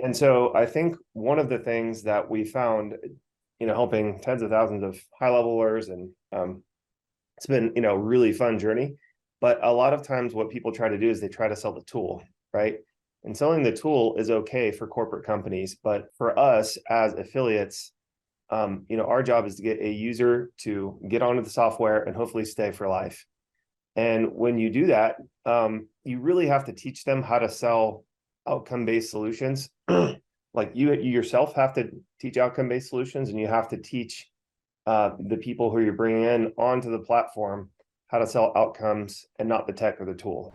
And so I think one of the things that we found, helping tens of thousands of high levelers, and it's been, really fun journey. But a lot of times what people try to do is they try to sell the tool, right? And selling the tool is okay for corporate companies, but for us as affiliates, our job is to get a user to get onto the software and hopefully stay for life. And when you do that, you really have to teach them how to sell outcome-based solutions. Like you yourself have to teach outcome-based solutions, and you have to teach the people who you're bringing in onto the platform how to sell outcomes and not the tech or the tool.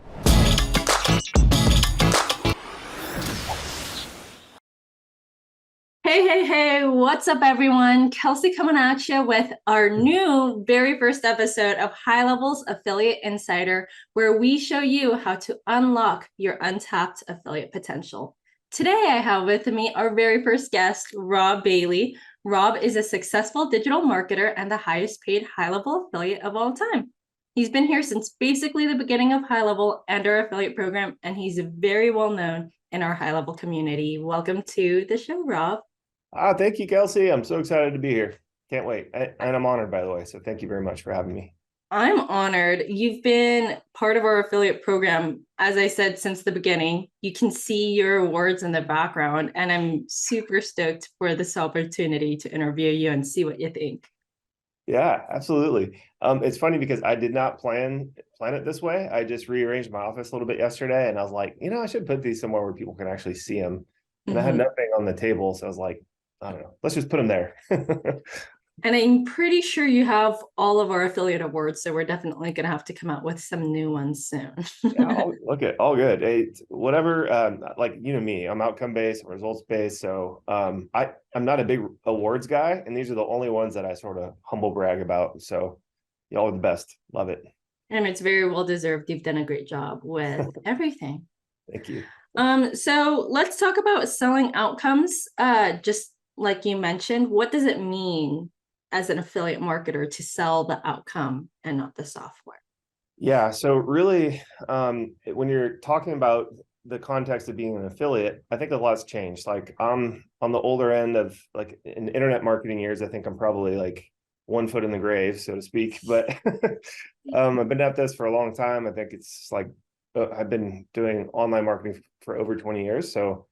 Hey, what's up, everyone? Kelsey coming at you with our new very first episode of High Levels Affiliate Insider, where we show you how to unlock your untapped affiliate potential. Today, I have with me our very first guest, Robb Bailey. Robb is a successful digital marketer and the highest paid high level affiliate of all time. He's been here since basically the beginning of High Level and our affiliate program, and he's very well known in our high level community. Welcome to the show, Robb. Thank you, Kelsey. I'm so excited to be here. Can't wait. And I'm honored, by the way. So thank you very much for having me. I'm honored. You've been part of our affiliate program, as I said, since the beginning. You can see your awards in the background, and I'm super stoked for this opportunity to interview you and see what you think. Yeah, absolutely. It's funny because I did not plan it this way. I just rearranged my office a little bit yesterday, and I was like, I should put these somewhere where people can actually see them. And I had nothing on the table, so I was like, I don't know, let's just put them there. And I'm pretty sure you have all of our affiliate awards, so we're definitely going to have to come out with some new ones soon. Yeah, all good. Hey, whatever, like me, I'm outcome based, results based. So I'm not a big awards guy, and these are the only ones that I sort of humble brag about. So y'all are the best. Love it. And it's very well deserved. You've done a great job with everything. Thank you. So let's talk about selling outcomes. Just like you mentioned, what does it mean as an affiliate marketer to sell the outcome and not the software? Yeah, so really, when you're talking about the context of being an affiliate, I think a lot's changed. Like I'm on the older end of like in internet marketing years, I think I'm probably like 1 foot in the grave, so to speak. But I've been at this for a long time. I think it's like I've been doing online marketing for over 20 years. So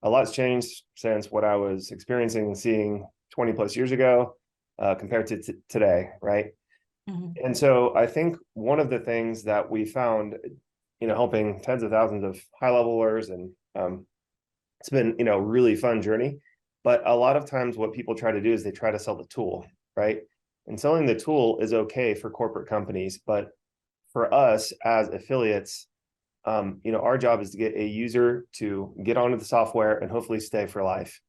a lot's changed since what I was experiencing and seeing 20 plus years ago compared to today, right? And so I think one of the things that we found, helping tens of thousands of high levelers, and it's been, really fun journey. But a lot of times what people try to do is they try to sell the tool, right? And selling the tool is okay for corporate companies, but for us as affiliates, our job is to get a user to get onto the software and hopefully stay for life.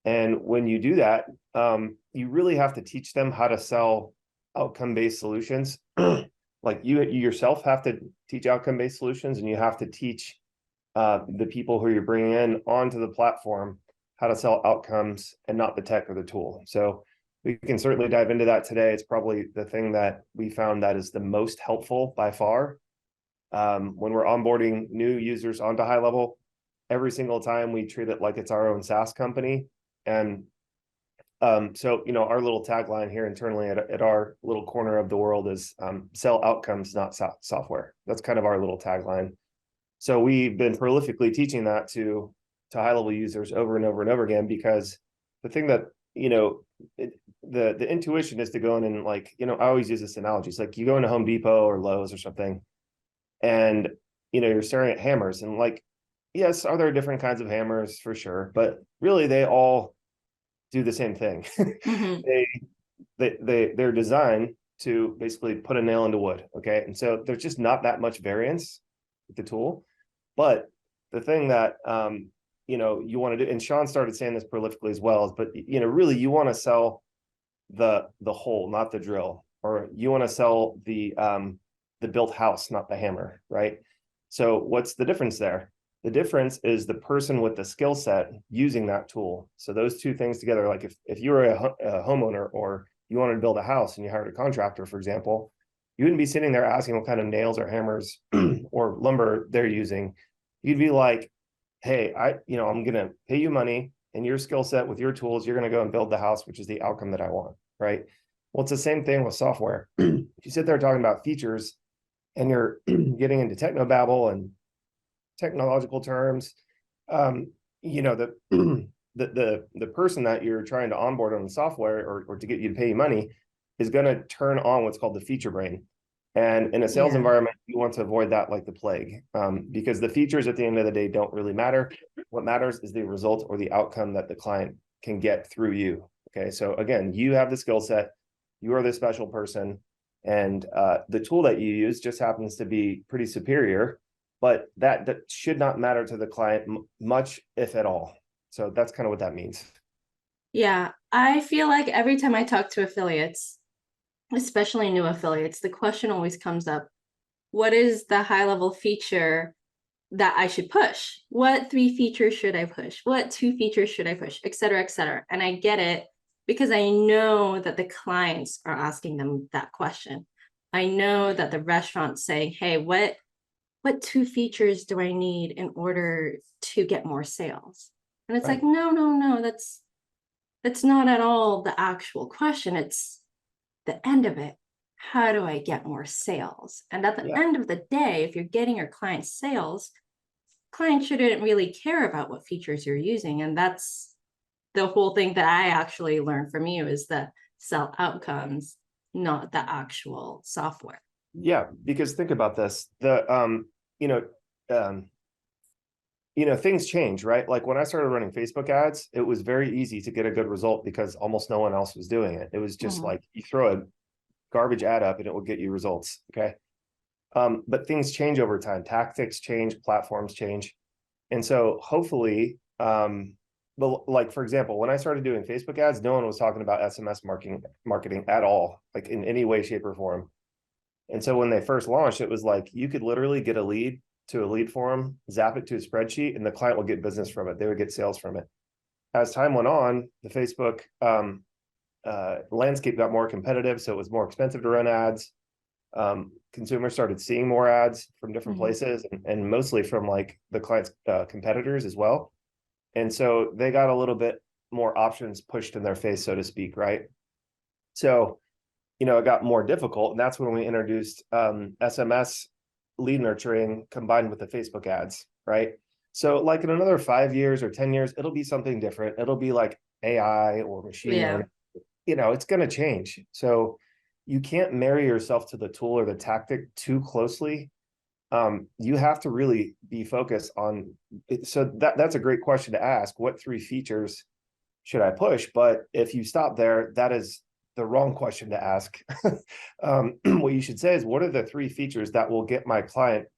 And when you do that, you really have to teach them how to sell outcome-based solutions. Like you yourself have to teach outcome-based solutions, and you have to teach the people who you're bringing in onto the platform how to sell outcomes and not the tech or the tool. So we can certainly dive into that today. It's probably the thing that we found that is the most helpful by far. When we're onboarding new users onto High Level, every single time we treat it like it's our own SaaS company. And so, our little tagline here internally at our little corner of the world is sell outcomes, not software. That's kind of our little tagline. So we've been prolifically teaching that to high level users over and over and over again, because the thing that, the intuition is to go in and like, I always use this analogy. It's like you go into Home Depot or Lowe's or something, and, you're staring at hammers, and like, yes, are there different kinds of hammers? For sure. But really they all do the same thing. They're designed to basically put a nail into wood. Okay. And so there's just not that much variance with the tool. But the thing that you want to do, and Sean started saying this prolifically as well, is but really you want to sell the hole, not the drill, or you want to sell the built house, not the hammer, right? So what's the difference there? The difference is the person with the skill set using that tool. So those two things together, like if you were a homeowner or you wanted to build a house and you hired a contractor, for example, you wouldn't be sitting there asking what kind of nails or hammers or lumber they're using. You'd be like, hey, I'm going to pay you money and your skill set with your tools, you're going to go and build the house, which is the outcome that I want, right? Well, it's the same thing with software. If you sit there talking about features and you're getting into technobabble and technological terms, um, the the person that you're trying to onboard on the software or to get you to pay you money is going to turn on what's called the feature brain. And in a sales Yeah. environment, you want to avoid that like the plague, because the features at the end of the day don't really matter. What matters is the result or the outcome that the client can get through you. Okay, so again, you have the skill set, you are the special person, and the tool that you use just happens to be pretty superior, but that should not matter to the client much, if at all. So that's kind of what that means. Yeah. I feel like every time I talk to affiliates, especially new affiliates, the question always comes up, what is the high level feature that I should push? What 3 features should I push? What 2 features should I push? Et cetera, et cetera. And I get it because I know that the clients are asking them that question. I know that the restaurant's saying, hey, what 2 features do I need in order to get more sales? And it's Right. like, no, that's not at all the actual question. It's the end of it. How do I get more sales? And at the Yeah. end of the day, if you're getting your clients sales, clients shouldn't really care about what features you're using. And that's the whole thing that I actually learned from you is the sell outcomes, not the actual software. Yeah, because think about this. You know, um, things change, right? Like when I started running Facebook ads, it was very easy to get a good result because almost no one else was doing it. It was just like you throw a garbage ad up and it will get you results. Okay. But things change over time. Tactics change, platforms change. And so hopefully, but like for example, when I started doing Facebook ads, no one was talking about SMS marketing at all, like in any way, shape, or form. And so when they first launched, it was like you could literally get a lead to a lead form, zap it to a spreadsheet, and the client will get business from it. They would get sales from it. As time went on, the Facebook landscape got more competitive, so it was more expensive to run ads. Consumers started seeing more ads from different Mm-hmm. places, and mostly from like the client's competitors as well. And so they got a little bit more options pushed in their face, so to speak, right? So it got more difficult. And that's when we introduced SMS lead nurturing combined with the Facebook ads, right? So, like in another 5 years or 10 years, it'll be something different. It'll be like AI or machine Yeah. learning. It's going to change. So, you can't marry yourself to the tool or the tactic too closely. You have to really be focused on it. So, that's a great question to ask. What 3 features should I push? But if you stop there, that is the wrong question to ask. What you should say is, what are the 3 features that will get my client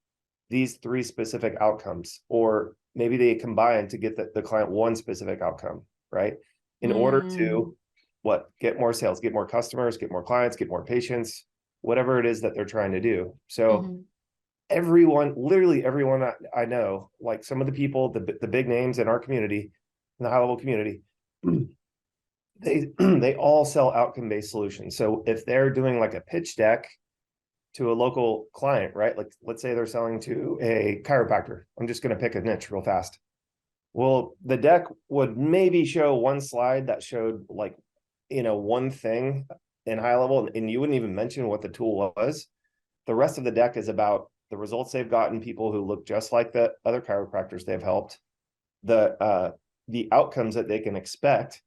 these 3 specific outcomes? Or maybe they combine to get the client one specific outcome, right? In order Mm. to get more sales, get more customers, get more clients, get more patients, whatever it is that they're trying to do. So Mm-hmm. everyone, literally everyone I know, like some of the people, the big names in our community, in the high level community, they all sell outcome-based solutions. So if they're doing like a pitch deck to a local client, right? Like let's say they're selling to a chiropractor. I'm just going to pick a niche real fast. Well, the deck would maybe show one slide that showed like, one thing in high level, and you wouldn't even mention what the tool was. The rest of the deck is about the results they've gotten, people who look just like the other chiropractors they've helped, the outcomes that they can expect,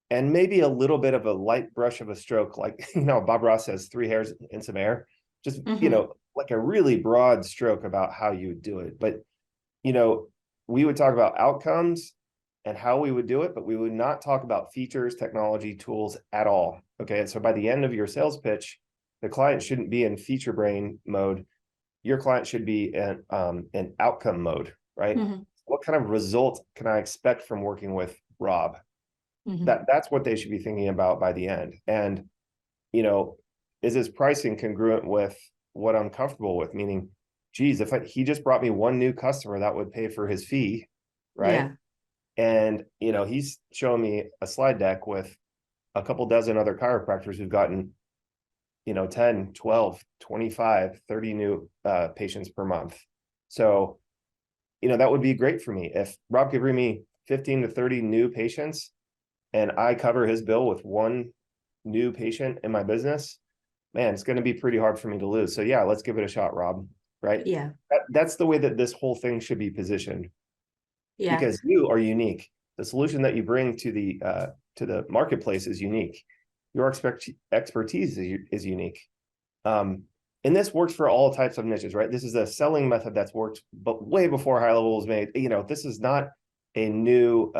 and maybe a little bit of a light brush of a stroke, like Bob Ross says, 3 hairs and some air, just Mm-hmm. like a really broad stroke about how you would do it. But you know we would talk about outcomes and how we would do it, but we would not talk about features, technology, tools at all. Okay, and so by the end of your sales pitch, the client shouldn't be in feature brain mode. Your client should be in outcome mode, right? Mm-hmm. What kind of result can I expect from working with Rob? Mm-hmm. That's what they should be thinking about by the end. And you know is his pricing congruent with what I'm comfortable with? Meaning, geez, if he just brought me one new customer, that would pay for his fee, right? Yeah. And he's showing me a slide deck with a couple dozen other chiropractors who've gotten 10, 12, 25, 30 new patients per month. So that would be great for me. If Rob could bring me 15 to 30 new patients and I cover his bill with one new patient in my business, man, it's going to be pretty hard for me to lose. So yeah, let's give it a shot, Rob. Right? Yeah. That's the way that this whole thing should be positioned, Yeah. because you are unique. The solution that you bring to the marketplace is unique. Your expertise is unique. And this works for all types of niches, right? This is a selling method that's worked, but way before high level was made. This is not a new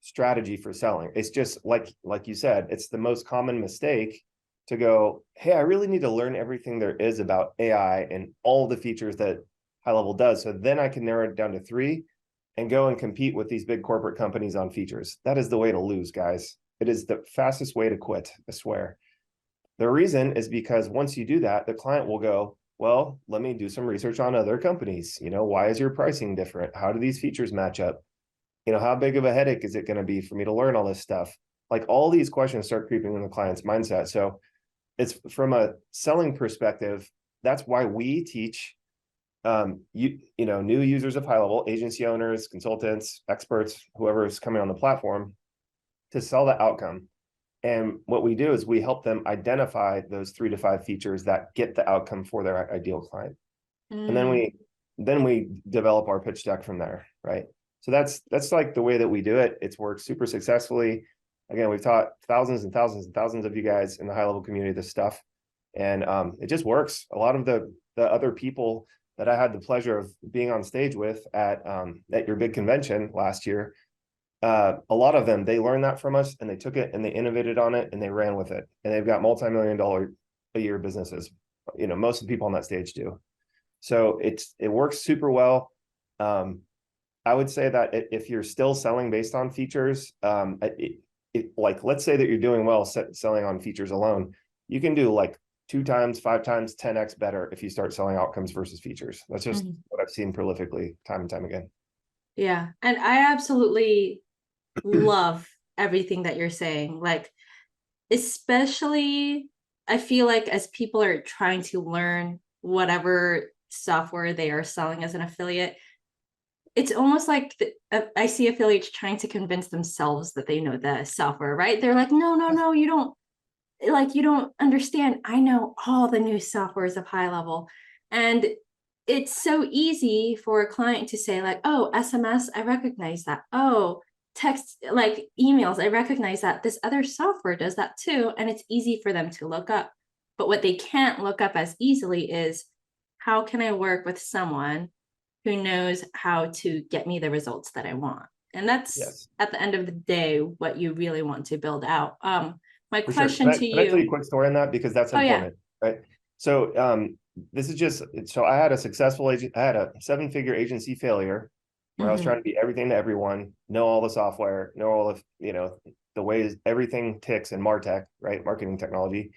strategy for selling. It's just like you said, it's the most common mistake to go, hey, I really need to learn everything there is about AI and all the features that high level does. So then I can narrow it down to 3 and go and compete with these big corporate companies on features. That is the way to lose, guys. It is the fastest way to quit, I swear. The reason is because once you do that, the client will go, well, let me do some research on other companies. Why is your pricing different? How do these features match up? How big of a headache is it going to be for me to learn all this stuff? Like, all these questions start creeping in the client's mindset. So it's from a selling perspective, that's why we teach new users of high level, agency owners, consultants, experts, whoever is coming on the platform, to sell the outcome. And what we do is we help them identify those 3 to 5 features that get the outcome for their ideal client. And then we develop our pitch deck from there, right? So that's like the way that we do it. It's worked super successfully. Again, we've taught thousands and thousands and thousands of you guys in the high level community this stuff, and it just works. A lot of the other people that I had the pleasure of being on stage with at your big convention last year, a lot of them, they learned that from us, and they took it and they innovated on it and they ran with it, and they've got multi-million-dollar a year businesses. Most of the people on that stage do. So it works super well. I would say that if you're still selling based on features, like, let's say that you're doing well selling on features alone, you can do like 2 times, 5 times, 10x better if you start selling outcomes versus features. That's just what I've seen prolifically time and time again. Yeah. And I absolutely love everything that you're saying. Like, especially, I feel like as people are trying to learn whatever software they are selling as an affiliate, it's almost like I see affiliates trying to convince themselves that they know the software, right? They're like, no, you don't understand. I know all the new softwares of high level. And it's so easy for a client to say, like, oh, SMS, I recognize that. Oh, text, like emails, I recognize that. This other software does that too. And it's easy for them to look up. But what they can't look up as easily is, how can I work with someone who knows how to get me the results that I want? And that's at the end of the day what you really want to build out. My For sure. question to Can I tell you a you. quick story on that? Because that's important, right? So this is just, so I had a successful agent, I had a 7-figure agency failure where I was trying to be everything to everyone, know all the software, know all of, the ways everything ticks in MarTech, right? Marketing technology.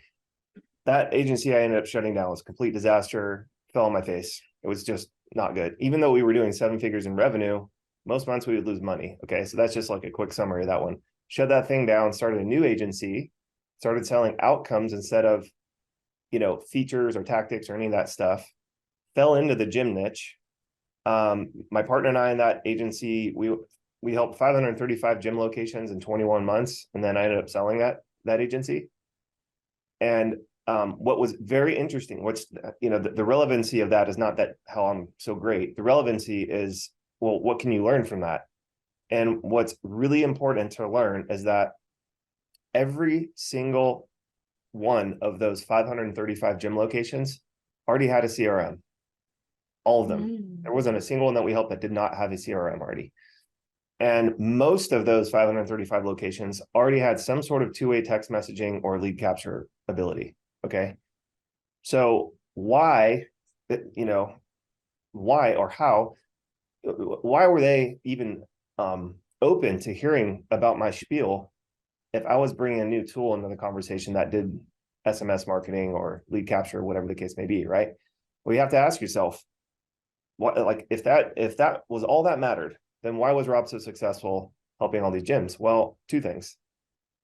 That agency I ended up shutting down. It was a complete disaster, fell on my face. It was just not good. Even though we were doing 7 figures in revenue, most months we would lose money. Okay. So that's just like a quick summary of that one. Shut that thing down, started a new agency, started selling outcomes instead of, features or tactics or any of that stuff. Fell into the gym niche. My partner and I in that agency, we helped 535 gym locations in 21 months. And then I ended up selling that agency. And what was very interesting, which, the relevancy of that is not that how I'm so great. The relevancy is, well, what can you learn from that? And what's really important to learn is that every single one of those 535 gym locations already had a CRM. All of them. There wasn't a single one that we helped that did not have a CRM already. And most of those 535 locations already had some sort of 2-way text messaging or lead capture ability. Okay. So why or how, why were they even open to hearing about my spiel if I was bringing a new tool into the conversation that did SMS marketing or lead capture, whatever the case may be, right? Well, you have to ask yourself, what, like, if that was all that mattered, then why was Rob so successful helping all these gyms? Well, 2 things.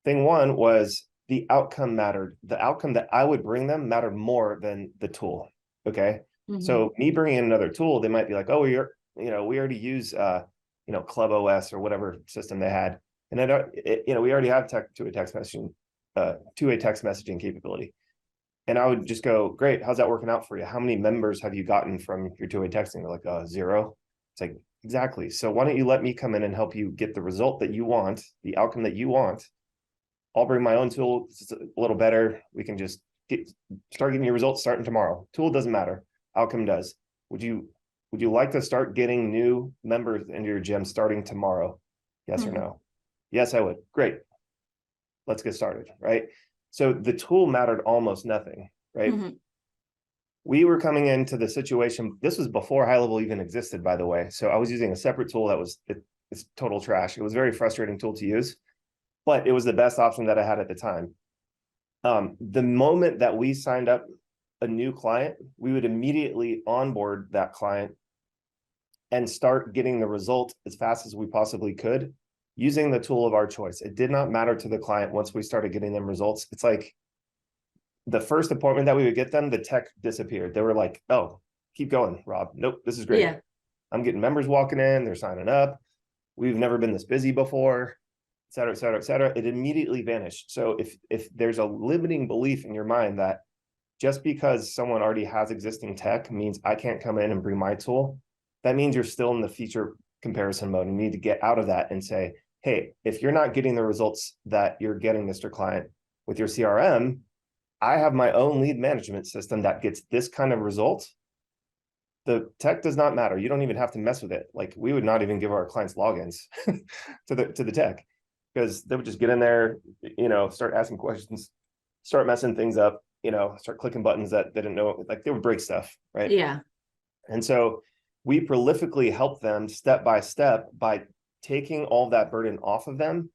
Thing one was the outcome mattered. The outcome that I would bring them mattered more than the tool. Okay. So me bringing in another tool, they might be like, oh, we already use, Club OS or whatever system they had. And then, we already have two-way text messaging capability. And I would just go, great, how's that working out for you? How many members have you gotten from your two-way texting? They're like, 0. It's like, exactly. So why don't you let me come in and help you get the result that you want, the outcome that you want. I'll bring my own tool. It's a little better. We can just start getting your results starting tomorrow. Tool doesn't matter. Outcome does. Would you like to start getting new members into your gym starting tomorrow? Yes or no? Yes, I would. Great. Let's get started, right? So the tool mattered almost nothing, right? We were coming into the situation, this was before High Level even existed, by the way. So I was using a separate tool that it's total trash. It was a very frustrating tool to use, but it was the best option that I had at the time. The moment that we signed up a new client, we would immediately onboard that client and start getting the result as fast as we possibly could using the tool of our choice. It did not matter to the client once we started getting them results. It's like the first appointment that we would get them, the tech disappeared. They were like, oh, keep going, Rob. Nope, this is great. Yeah. I'm getting members walking in, they're signing up. We've never been this busy before, et cetera, et cetera, et cetera. It immediately vanished. So if there's a limiting belief in your mind that just because someone already has existing tech means I can't come in and bring my tool, that means you're still in the feature comparison mode. You need to get out of that and say, hey, if you're not getting the results that you're getting, Mr. Client, with your CRM, I have my own lead management system that gets this kind of result. The tech does not matter. You don't even have to mess with it. Like, we would not even give our clients logins to the tech, because they would just get in there, start asking questions, start messing things up, start clicking buttons that they didn't know, like they would break stuff, right? Yeah. And so we prolifically help them step by step by taking all that burden off of them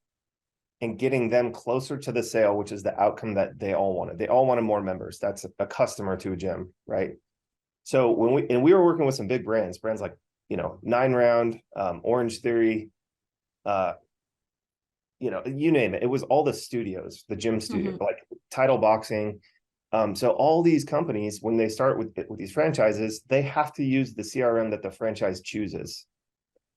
and getting them closer to the sale, which is the outcome that they all wanted. They all wanted more members. That's a customer to a gym, right? So when we were working with some big brands like, 9Round, Orange Theory, you name it. It was all the studios, the gym studio, like Title Boxing. So all these companies, when they start with these franchises, they have to use the CRM that the franchise chooses.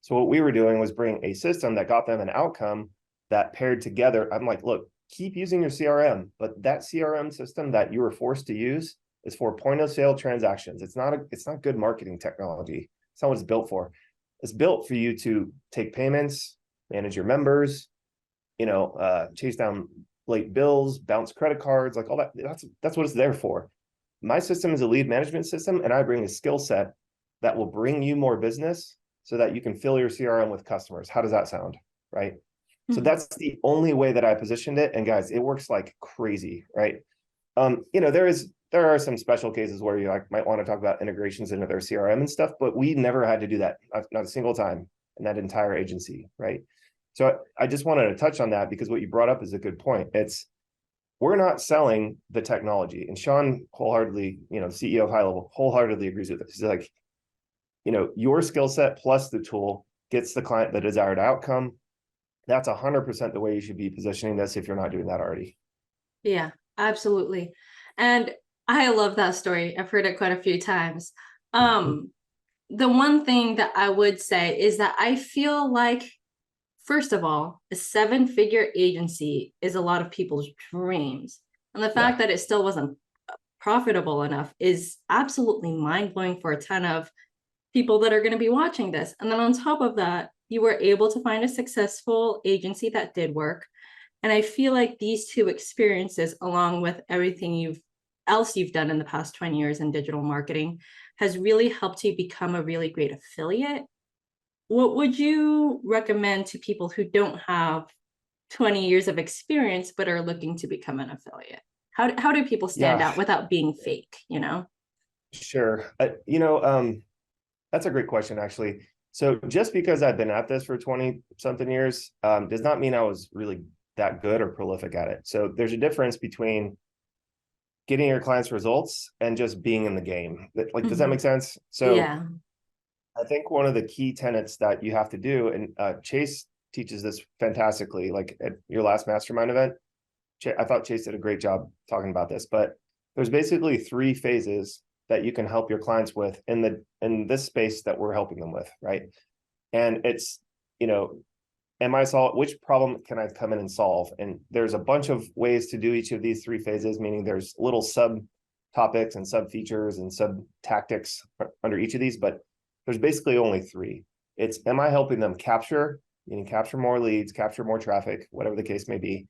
So what we were doing was bring a system that got them an outcome that paired together. I'm like, look, keep using your CRM, but that CRM system that you were forced to use is for point of sale transactions. It's not good marketing technology. It's not what it's built for. It's built for you to take payments, manage your members, chase down late bills, bounce credit cards, like all that. That's what it's there for. My system is a lead management system, and I bring a skill set that will bring you more business so that you can fill your CRM with customers. How does that sound? Right. So that's the only way that I positioned it. And guys, it works like crazy, right? There are some special cases where you might want to talk about integrations into their CRM and stuff, but we never had to do that, not a single time in that entire agency, right? So I just wanted to touch on that because what you brought up is a good point. We're not selling the technology, and Sean wholeheartedly, CEO of High Level, wholeheartedly agrees with this. He's like, your skill set plus the tool gets the client the desired outcome. That's 100% the way you should be positioning this if you're not doing that already. Yeah, absolutely. And I love that story. I've heard it quite a few times. The one thing that I would say is that I feel like, first of all, a 7-figure agency is a lot of people's dreams. And the fact that it still wasn't profitable enough is absolutely mind-blowing for a ton of people that are going to be watching this. And then on top of that, you were able to find a successful agency that did work. And I feel like these two experiences, along with everything you've done in the past 20 years in digital marketing, has really helped you become a really great affiliate. What would you recommend to people who don't have 20 years of experience but are looking to become an affiliate? How do people stand out without being fake, Sure. That's a great question, actually. So just because I've been at this for 20 something years does not mean I was really that good or prolific at it. So there's a difference between getting your clients results and just being in the game. Does that make sense? So yeah. I think one of the key tenets that you have to do, and Chase teaches this fantastically, like at your last mastermind event, I thought Chase did a great job talking about this, but there's basically 3 phases that you can help your clients with in this space that we're helping them with, right? And it's, which problem can I come in and solve? And there's a bunch of ways to do each of these three phases, meaning there's little sub topics and sub features and sub tactics under each of these, but there's basically only three. It's, am I helping them capture, meaning capture more leads, capture more traffic, whatever the case may be?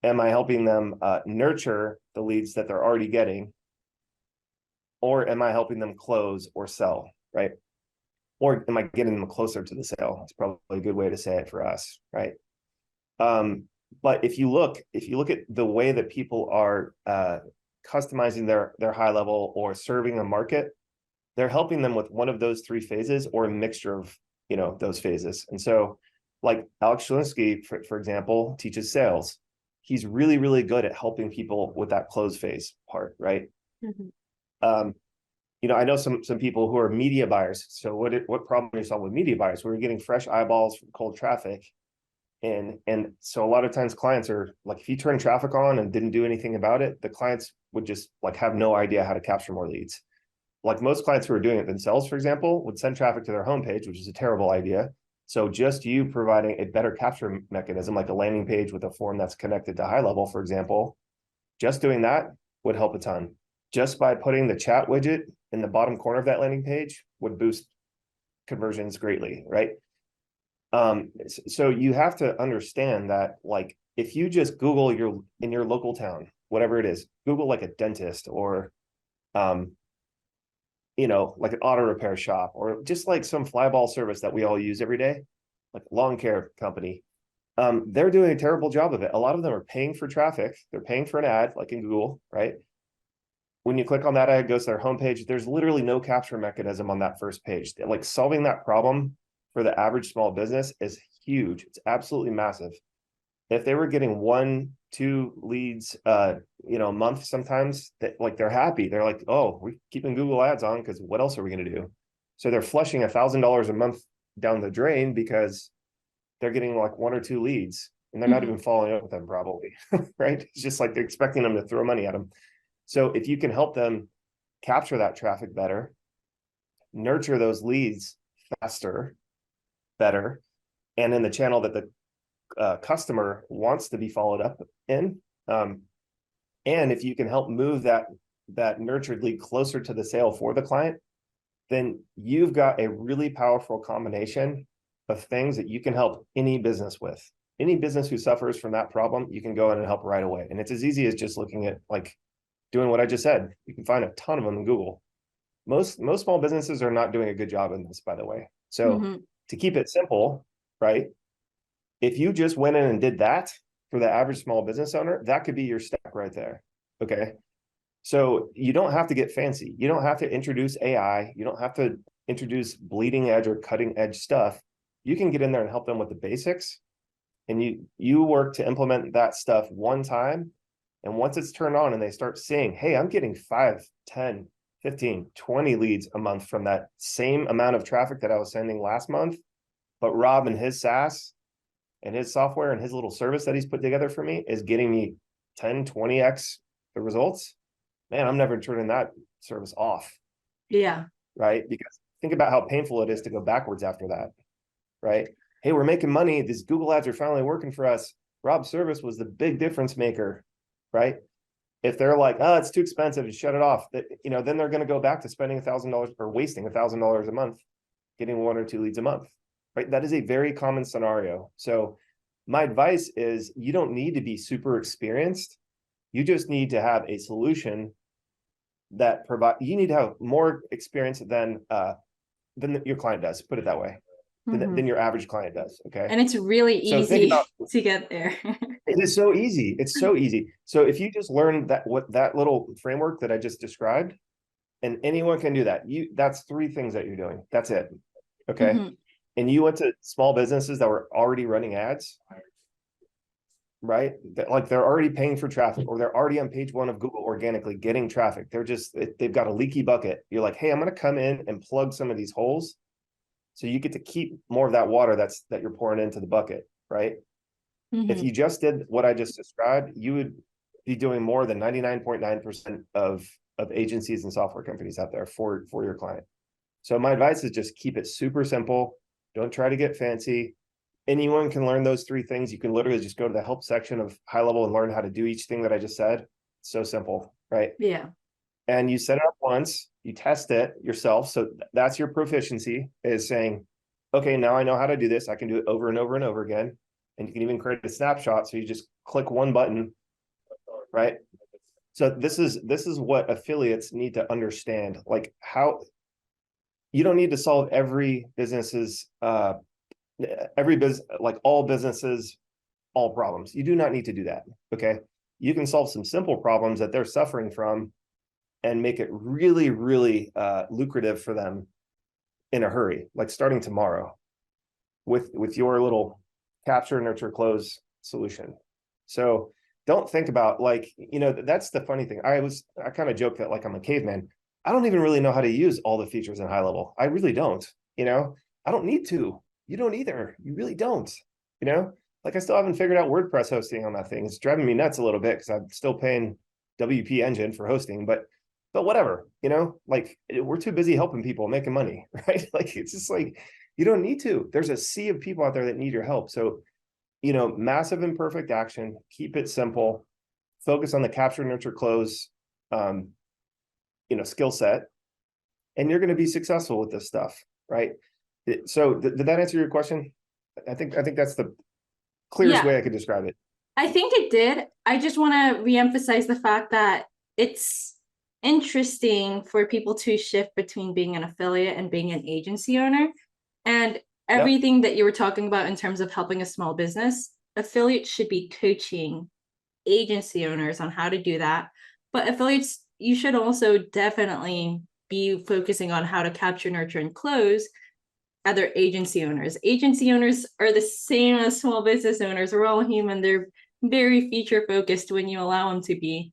Am I helping them nurture the leads that they're already getting? Or am I helping them close or sell, right? Or am I getting them closer to the sale? It's probably a good way to say it for us, right? But if you look at the way that people are customizing their high level or serving a market, they're helping them with one of those three phases or a mixture of those phases. And so, like Alex Shalinsky, for example, teaches sales. He's really, really good at helping people with that close phase part, right? Mm-hmm. I know some people who are media buyers. So what problem do you solve with media buyers? We're getting fresh eyeballs from cold traffic. And so a lot of times clients are like, if you turn traffic on and didn't do anything about it, the clients would just like have no idea how to capture more leads. Like most clients who are doing it themselves, for example, would send traffic to their homepage, which is a terrible idea. So just you providing a better capture mechanism, like a landing page with a form that's connected to high level, for example, just doing that would help a ton. Just by putting the chat widget in the bottom corner of that landing page would boost conversions greatly, right? So you have to understand that, like, if you just Google in your local town, whatever it is, Google like a dentist or, like an auto repair shop, or just like some flyball service that we all use every day, like lawn care company. They're doing a terrible job of it. A lot of them are paying for traffic. They're paying for an ad, like in Google, right? When you click on that ad, it goes to their homepage. There's literally no capture mechanism on that first page. Like, solving that problem for the average small business is huge. It's absolutely massive. If they were getting 1-2 leads, a month, sometimes they're happy. They're like, oh, we're keeping Google ads on because what else are we going to do? So they're flushing $1,000 a month down the drain because they're getting like 1 or 2 leads, and they're not even following up with them, probably, right? It's just like they're expecting them to throw money at them. So if you can help them capture that traffic better, nurture those leads faster, better, and in the channel that the customer wants to be followed up in, and if you can help move that nurtured lead closer to the sale for the client, then you've got a really powerful combination of things that you can help any business with. Any business who suffers from that problem, you can go in and help right away. And it's as easy as just looking at, like, doing what I just said. You can find a ton of them in Google. Most small businesses are not doing a good job in this, by the way. So to keep it simple, right? If you just went in and did that for the average small business owner, that could be your stack right there. Okay. So you don't have to get fancy. You don't have to introduce AI. You don't have to introduce bleeding edge or cutting edge stuff. You can get in there and help them with the basics. And you work to implement that stuff one time. And once it's turned on and they start seeing, hey, I'm getting 5, 10, 15, 20 leads a month from that same amount of traffic that I was sending last month, but Rob and his SaaS and his software and his little service that he's put together for me is getting me 10, 20x the results. Man, I'm never turning that service off. Yeah. Right? Because think about how painful it is to go backwards after that. Right? Hey, we're making money. These Google ads are finally working for us. Rob's service was the big difference maker. Right? If they're like, oh, it's too expensive to shut it off, then they're going to go back to spending $1,000 or wasting $1,000 a month, getting 1 or 2 leads a month. Right? That is a very common scenario. So my advice is, you don't need to be super experienced. You just need to have a solution that you need to have more experience than your client does, put it that way, than your average client does. Okay. And it's really easy to get there. It is so easy. It's so easy. So if you just learn that little framework that I just described, and anyone can do that, that's 3 things that you're doing. That's it. Okay. And you went to small businesses that were already running ads, right? Like, they're already paying for traffic, or they're already on page 1 of Google organically getting traffic. They've got a leaky bucket. You're like, hey, I'm going to come in and plug some of these holes. So you get to keep more of that water that you're pouring into the bucket, right? If you just did what I just described, you would be doing more than 99.9% of of agencies and software companies out there for your client. So my advice is just keep it super simple. Don't try to get fancy. Anyone can learn those 3 things. You can literally just go to the help section of high level and learn how to do each thing that I just said. It's so simple, right? Yeah. And you set it up once, you test it yourself. So that's your proficiency, is saying, okay, now I know how to do this. I can do it over and over and over again. And you can even create a snapshot. So you just click one button, right? So this is what affiliates need to understand. Like, how you don't need to solve every business's like all businesses, all problems. You do not need to do that. Okay. You can solve some simple problems that they're suffering from and make it really, really lucrative for them in a hurry, like starting tomorrow with your little capture, nurture, close solution. So don't think about, like, that's the funny thing. I kind of joke that, like, I'm a caveman. I don't even really know how to use all the features in high level. I really don't, I don't need to. You don't either. You really don't, like, I still haven't figured out WordPress hosting on that thing. It's driving me nuts a little bit because I'm still paying WP Engine for hosting, but whatever, like, we're too busy helping people making money, right? Like, it's just like, you don't need to. There's a sea of people out there that need your help. So, massive imperfect action, keep it simple, focus on the capture, nurture, close, skill set, and you're going to be successful with this stuff, right? So did that answer your question? I think that's the clearest way I could describe it. I think it did. I just want to reemphasize the fact that it's interesting for people to shift between being an affiliate and being an agency owner. And everything that you were talking about in terms of helping a small business, affiliates should be coaching agency owners on how to do that. But affiliates, you should also definitely be focusing on how to capture, nurture, and close other agency owners. Agency owners are the same as small business owners. We're all human. They're very feature focused when you allow them to be.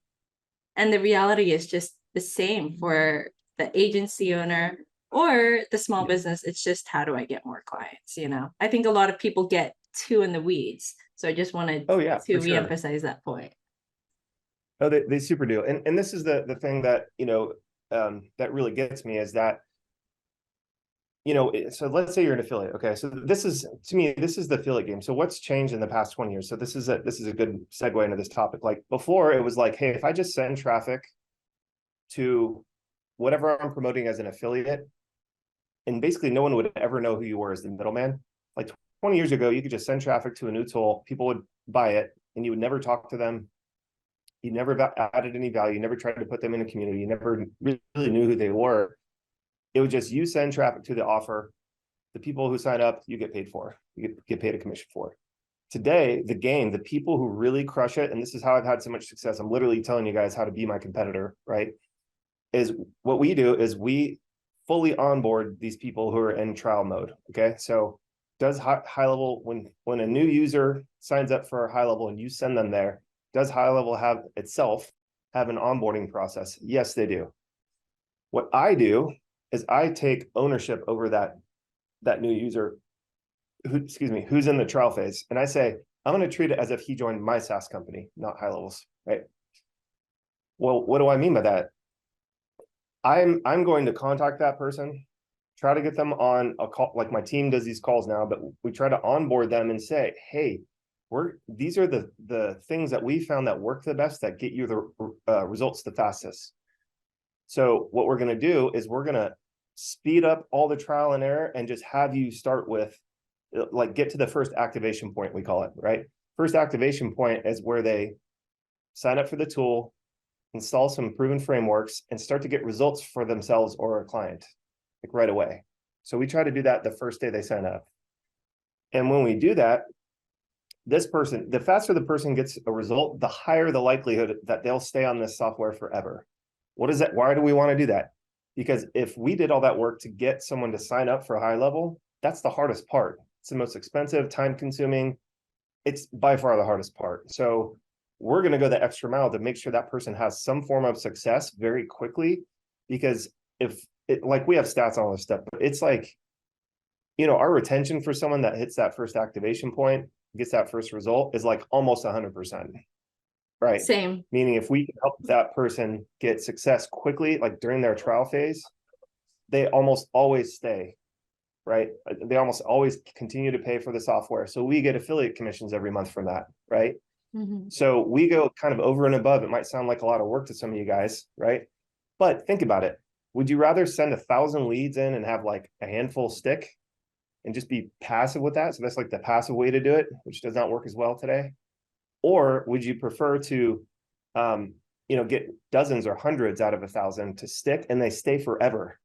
And the reality is just the same for the agency owner or the small business. It's just, how do I get more clients? I think a lot of people get too in the weeds. So I just wanted to reemphasize that point. Oh, they super do. And this is the thing that, that really gets me, is that, so let's say you're an affiliate. Okay. So this is the affiliate game. So what's changed in the past 20 years? So this is a good segue into this topic. Like, before, it was like, hey, if I just send traffic to whatever I'm promoting as an affiliate, and basically no one would ever know who you were as the middleman. Like 20 years ago, you could just send traffic to a new tool, people would buy it, and you would never talk to them. You never added any value. You never tried to put them in a community. You never really knew who they were. It was just, you send traffic to the offer. The people who sign up, you get paid for. You get paid a commission for. Today, the people who really crush it, and this is how I've had so much success, I'm literally telling you guys how to be my competitor, right? Is what we do is we fully onboard these people who are in trial mode. Okay. So does high level, when a new user signs up for high level and you send them there, does high level have an onboarding process? Yes, they do. What I do is I take ownership over that new user who's in the trial phase. And I say, I'm going to treat it as if he joined my SaaS company, not high levels, right? Well, what do I mean by that? I'm going to contact that person, try to get them on a call. Like, my team does these calls now, but we try to onboard them and say, hey, these are the things that we found that work the best, that get you the results the fastest. So what we're going to do is we're going to speed up all the trial and error and just have you start with, like, get to the first activation point, we call it, right? First activation point is where they sign up for the tool, install some proven frameworks, and start to get results for themselves or a client, like, right away. So we try to do that the first day they sign up. And when we do that, the faster the person gets a result, the higher the likelihood that they'll stay on this software forever. What is that? Why do we want to do that? Because if we did all that work to get someone to sign up for a high level, that's the hardest part. It's the most expensive, time consuming. It's by far the hardest part. So we're going to go the extra mile to make sure that person has some form of success very quickly. Because like, we have stats on all this stuff, but it's like, our retention for someone that hits that first activation point, gets that first result, is like almost 100%. right? Same. Meaning if we can help that person get success quickly, like during their trial phase, they almost always stay, right? They almost always continue to pay for the software. So we get affiliate commissions every month from that, right? Mm-hmm. So we go kind of over and above. It might sound like a lot of work to some of you guys, right? But think about it. Would you rather send 1,000 leads in and have like a handful stick and just be passive with that? So that's like the passive way to do it, which does not work as well today. Or would you prefer to, get dozens or hundreds out of 1,000 to stick and they stay forever,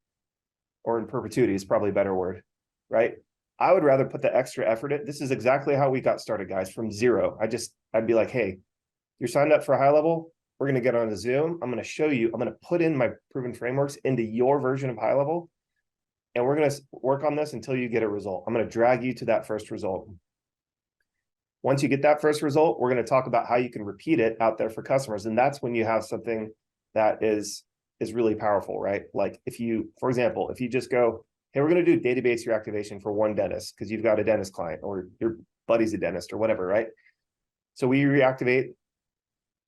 or in perpetuity is probably a better word, right? I would rather put the extra effort in. This is exactly how we got started, guys, from zero. I'd be like, hey, you're signed up for a high level. We're going to get on a Zoom. I'm going to show you, I'm going to put in my proven frameworks into your version of high level. And we're going to work on this until you get a result. I'm going to drag you to that first result. Once you get that first result, we're going to talk about how you can repeat it out there for customers. And that's when you have something that is really powerful, right? Like if you, for example, if you just go, hey, we're going to do database reactivation for one dentist because you've got a dentist client or your buddy's a dentist or whatever, right? So we reactivate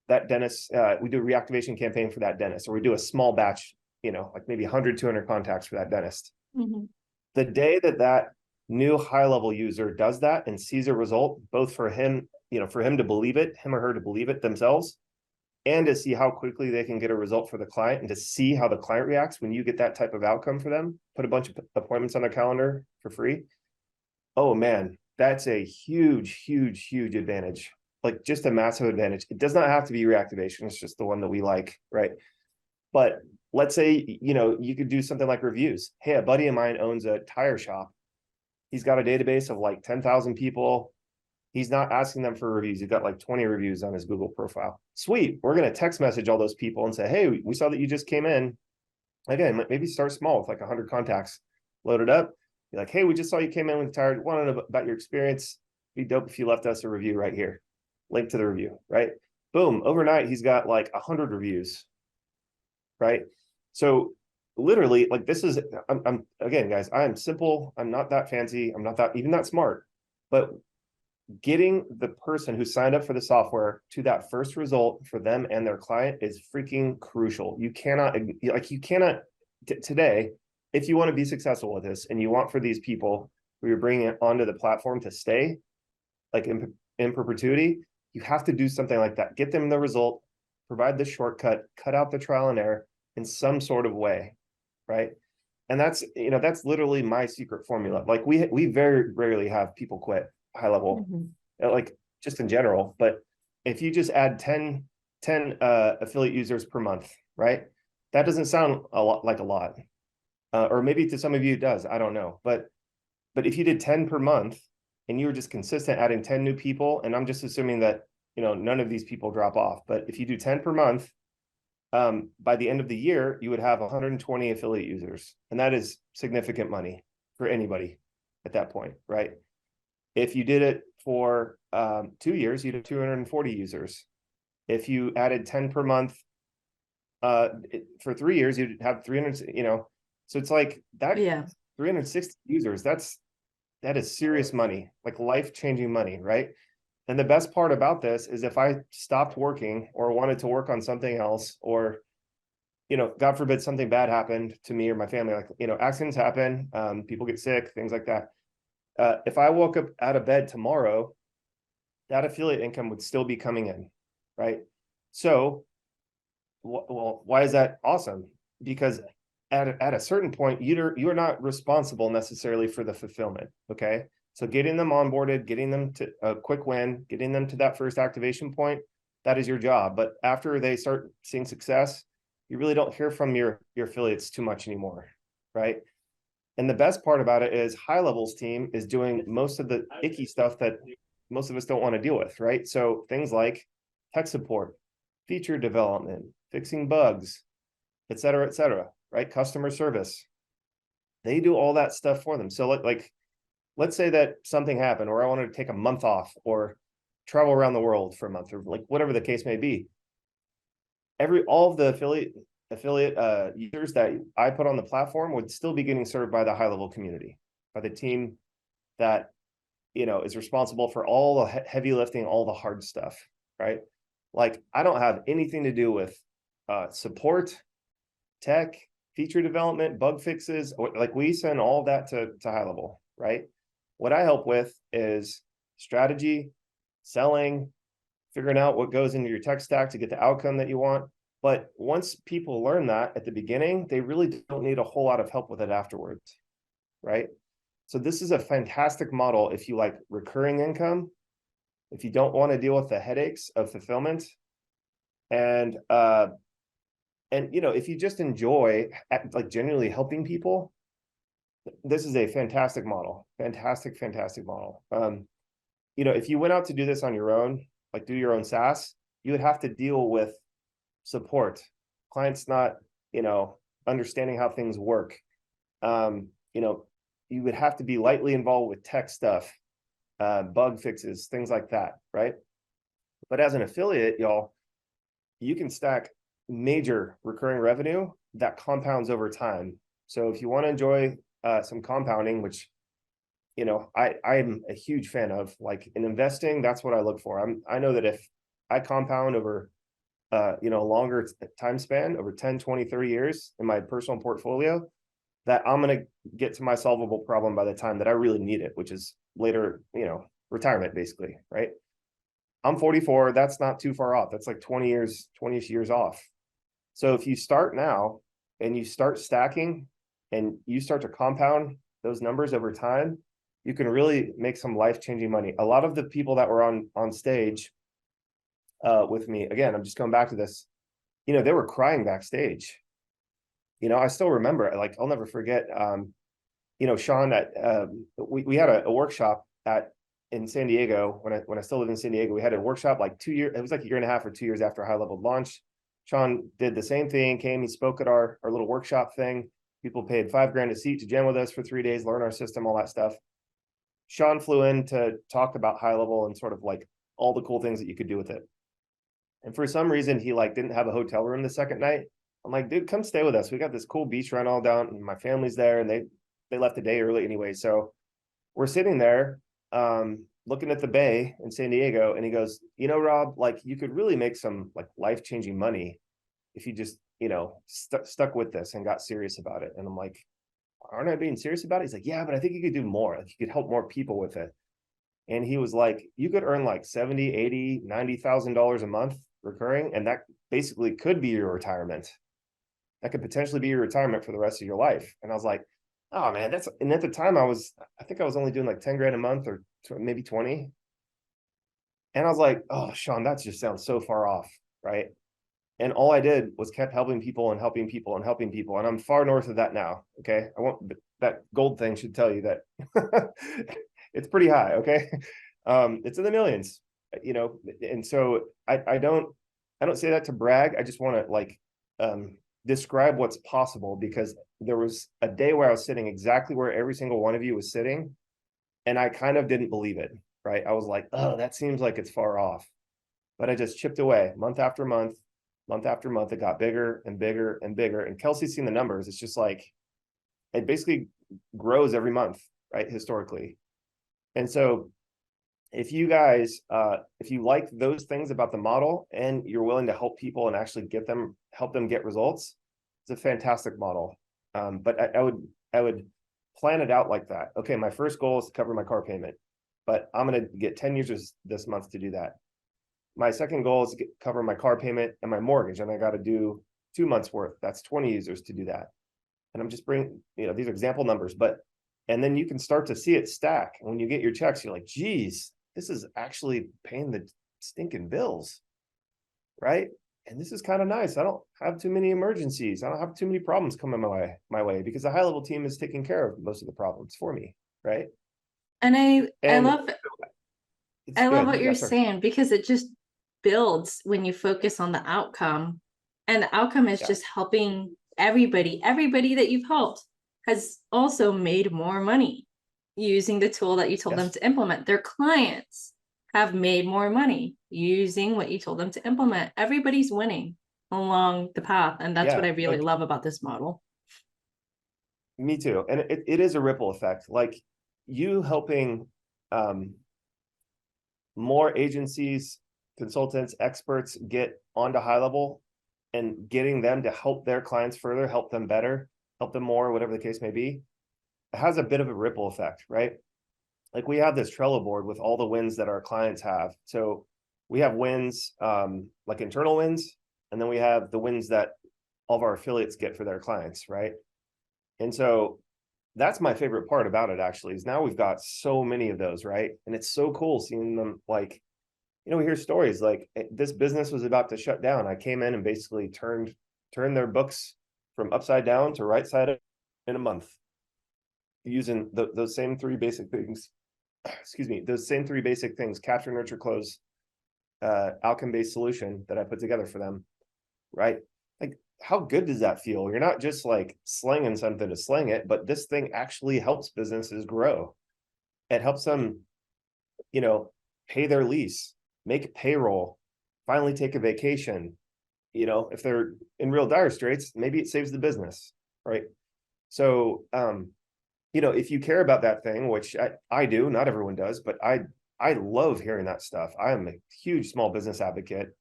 that dentist, we do a reactivation campaign for that dentist, or we do a small batch, like maybe 100, 200 contacts for that dentist. Mm-hmm. The day that new high level user does that and sees a result, both for him, for him to believe it, him or her to believe it themselves, and to see how quickly they can get a result for the client and to see how the client reacts when you get that type of outcome for them, put a bunch of appointments on their calendar for free. Oh man, that's a huge, huge, huge advantage. Like just a massive advantage. It does not have to be reactivation. It's just the one that we like, right? But let's say, you could do something like reviews. Hey, a buddy of mine owns a tire shop. He's got a database of like 10,000 people. He's not asking them for reviews. He's got like 20 reviews on his Google profile. Sweet. We're going to text message all those people and say, hey, we saw that you just came in. Again, maybe start small with like 100 contacts. Load it up. Be like, hey, we just saw you came in with tired. Want to know about your experience. Be dope if you left us a review right here. Link to the review, right? Boom. Overnight, he's got like 100 reviews, right? So literally, like this is, I'm again, guys, I am simple. I'm not that fancy. I'm not that even that smart, but getting the person who signed up for the software to that first result for them and their client is freaking crucial. You cannot today, if you want to be successful with this and you want for these people who you're bringing it onto the platform to stay like in perpetuity, you have to do something like that. Get them the result, provide the shortcut, cut out the trial and error in some sort of way, right? And that's literally my secret formula. Like we very rarely have people quit high level, like just in general. But if you just add 10 affiliate users per month, right? That doesn't sound a lot. Or maybe to some of you it does, I don't know. But if you did 10 per month and you were just consistent adding 10 new people, and I'm just assuming that, none of these people drop off, but if you do 10 per month, by the end of the year, you would have 120 affiliate users. And that is significant money for anybody at that point, right? If you did it for 2 years, you'd have 240 users. If you added 10 per month for 3 years, you'd have 300, so it's like that. Yeah. 360 users, that is serious money, like life-changing money, right? And the best part about this is if I stopped working or wanted to work on something else, or, God forbid something bad happened to me or my family, like, accidents happen, people get sick, things like that. If I woke up out of bed tomorrow, that affiliate income would still be coming in, right? So, well, why is that awesome? Because at a certain point, you are not responsible necessarily for the fulfillment, okay? So getting them onboarded, getting them to a quick win, getting them to that first activation point, that is your job. But after they start seeing success, you really don't hear from your affiliates too much anymore, right? And the best part about it is high levels team is doing most of the icky stuff that most of us don't want to deal with, right? So things like tech support, feature development, fixing bugs, et cetera, right? Customer service. They do all that stuff for them. So like let's say that something happened, or I wanted to take a month off or travel around the world for a month, or like whatever the case may be. All of the affiliate users that I put on the platform would still be getting served by the high level community, by the team that is responsible for all the heavy lifting, all the hard stuff, right? Like, I don't have anything to do with support, tech, feature development, bug fixes. Like, we send all that to high level, right? What I help with is strategy, selling, figuring out what goes into your tech stack to get the outcome that you want. But once people learn that at the beginning, they really don't need a whole lot of help with it afterwards, right? So this is a fantastic model if you like recurring income, if you don't want to deal with the headaches of fulfillment, and you know, if you just enjoy like genuinely helping people, this is a fantastic model. Fantastic model. You know, if you went out to do this on your own, like do your own SaaS, you would have to deal with support, clients not, you know, understanding how things work. You know, you would have to be lightly involved with tech stuff, bug fixes, things like that, right? But as an affiliate, y'all, you can stack major recurring revenue that compounds over time. So if you want to enjoy some compounding, which, you know, I'm a huge fan of, like in investing, that's what I look for. I know that if I compound over you know, a longer time span, over 10, 20, 30 years in my personal portfolio, that I'm going to get to my solvable problem by the time that I really need it, which is later, you know, retirement, basically, right? I'm 44. That's not too far off. That's like 20 years, 20-ish years off. So if you start now and you start stacking and you start to compound those numbers over time, you can really make some life-changing money. A lot of the people that were on stage with me, again, I'm just going back to this, you know, they were crying backstage. You know, I still remember, like, I'll never forget, you know, Sean, we had a workshop in San Diego when I still lived in San Diego. We had a workshop like 2 years, it was like a year and a half or 2 years after high level launch. Sean did the same thing, came, he spoke at our little workshop thing. People paid $5,000 a seat to jam with us for 3 days, learn our system, all that stuff. Sean flew in to talk about high level and sort of like all the cool things that you could do with it. And for some reason, he like didn't have a hotel room the second night. I'm like, dude, come stay with us. We got this cool beach rental down, and my family's there, and they left a day early anyway. So we're sitting there, looking at the bay in San Diego, and he goes, you know, Rob, like you could really make some like life-changing money if you just, you know, stuck with this and got serious about it. And I'm like, aren't I being serious about it? He's like, yeah, but I think you could do more. Like you could help more people with it. And he was like, you could earn like 70, 80, $90,000 a month recurring, and that basically could be your retirement. That could potentially be your retirement for the rest of your life. And I was like, oh man, and at the time I think I was only doing like 10 grand a month or maybe 20. And I was like, oh, Sean, that just sounds so far off, right? And all I did was kept helping people and helping people and helping people. And I'm far north of that now. Okay. That gold thing should tell you that it's pretty high. Okay. It's in the millions, you know, and so I don't say that to brag. I just want to like describe what's possible, because there was a day where I was sitting exactly where every single one of you was sitting, and I kind of didn't believe it, right? I was like, oh, that seems like it's far off. But I just chipped away month after month, month after month. It got bigger and bigger and bigger. And Kelsey's seen the numbers. It's just like, it basically grows every month, right? Historically. And so if you guys, if you like those things about the model and you're willing to help people and actually help them get results, it's a fantastic model. But I would plan it out like that. Okay, my first goal is to cover my car payment, but I'm going to get 10 users this month to do that. My second goal is to cover my car payment and my mortgage, and I got to do 2 months worth. That's 20 users to do that. And I'm just bringing, you know, these are example numbers, and then you can start to see it stack. And when you get your checks, you're like, geez, this is actually paying the stinking bills, right? And this is kind of nice. I don't have too many emergencies. I don't have too many problems coming my way because the high level team is taking care of most of the problems for me, right? And I And love what you're saying, because it just builds when you focus on the outcome. And the outcome is just helping everybody. Everybody that you've helped has also made more money using the tool that you told them to implement. Their clients have made more money using what you told them to implement. Everybody's winning along the path. And that's what I really love about this model. Me too. And it is a ripple effect. Like you helping more agencies consultants, experts get onto high level and getting them to help their clients further, help them better, help them more, whatever the case may be, it has a bit of a ripple effect, right? Like we have this Trello board with all the wins that our clients have. So we have wins, like internal wins, and then we have the wins that all of our affiliates get for their clients, right? And so that's my favorite part about it, actually, is now we've got so many of those, right? And it's so cool seeing them, like, we hear stories like this business was about to shut down. I came in and basically turned their books from upside down to right side up in a month using those same three basic things. Excuse me, those same three basic things: capture, nurture, close, outcome-based solution that I put together for them, right? Like, how good does that feel? You're not just like slinging something to sling it, but this thing actually helps businesses grow. It helps them, pay their lease, make payroll, finally take a vacation. If they're in real dire straits, maybe it saves the business, right? So, if you care about that thing, which I do, not everyone does, but I love hearing that stuff. I am a huge small business advocate,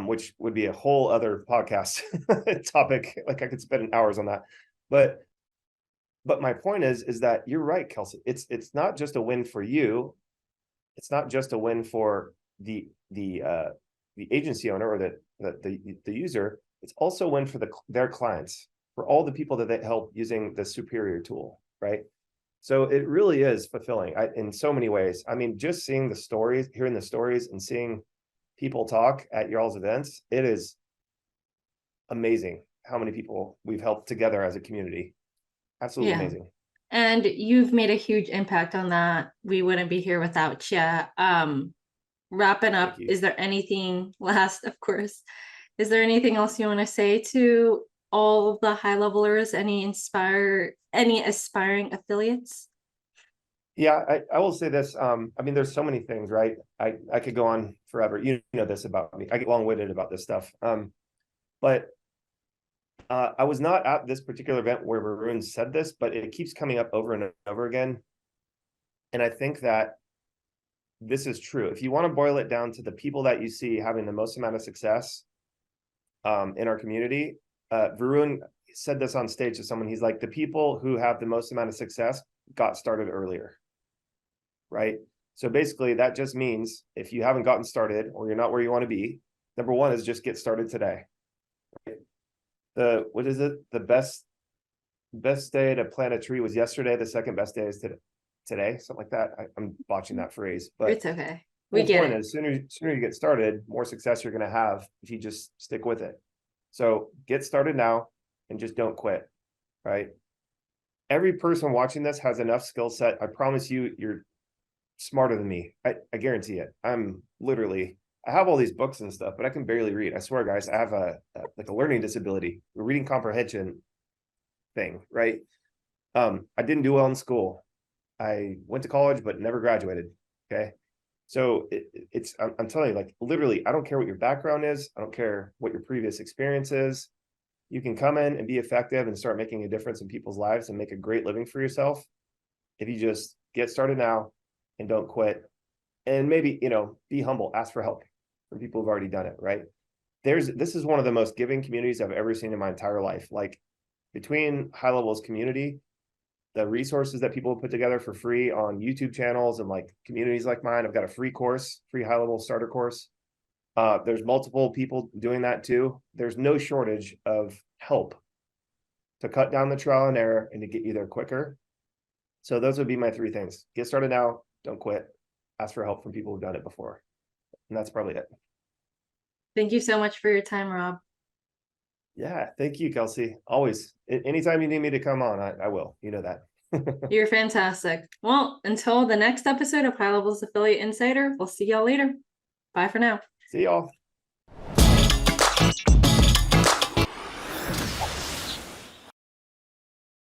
which would be a whole other podcast topic. Like I could spend hours on that, but my point is that you're right, Kelsey. It's not just a win for you. It's not just a win for the agency owner or the user. It's also a win for their clients, for all the people that they help using the superior tool, right? So it really is fulfilling in so many ways. I mean, just seeing the stories, hearing the stories, and seeing people talk at y'all's events, it is amazing how many people we've helped together as a community. Absolutely amazing. And you've made a huge impact on that. We wouldn't be here without you. Wrapping up, is there anything of course, is there anything else you want to say to all the high levelers, any aspiring affiliates? Yeah, I will say this. I mean, there's so many things, right? I could go on forever. You know this about me. I get long-winded about this stuff. But I was not at this particular event where Varun said this, but it keeps coming up over and over again. And I think that this is true. If you want to boil it down to the people that you see having the most amount of success in our community, Varun said this on stage to someone. He's like, the people who have the most amount of success got started earlier, right? So basically that just means if you haven't gotten started or you're not where you want to be, number one is just get started today. Right? What is it? The best day to plant a tree was yesterday. The second best day is today, something like that. I'm botching that phrase, but it's okay. We get it. Sooner you get started, more success you're going to have if you just stick with it. So get started now and just don't quit, right? Every person watching this has enough skill set. I promise you, you're smarter than me. I guarantee it. I have all these books and stuff, but I can barely read. I swear, guys, I have a learning disability, a reading comprehension thing, right? I didn't do well in school. I went to college, but never graduated. Okay. So I'm telling you, like, literally, I don't care what your background is. I don't care what your previous experience is. You can come in and be effective and start making a difference in people's lives and make a great living for yourself if you just get started now and don't quit. And maybe, be humble, ask for help from people who've already done it, right? This is one of the most giving communities I've ever seen in my entire life. Like, between High Levels community, the resources that people put together for free on YouTube channels and like communities like mine, I've got a free High Level starter course. There's multiple people doing that too. There's no shortage of help to cut down the trial and error and to get you there quicker. So those would be my three things: get started now, don't quit, ask for help from people who've done it before. And that's probably it. Thank you so much for your time, Rob. Yeah, thank you, Kelsey. Always. Anytime you need me to come on, I will. You know that. You're fantastic. Well, until the next episode of High Levels Affiliate Insider, we'll see y'all later. Bye for now. See y'all.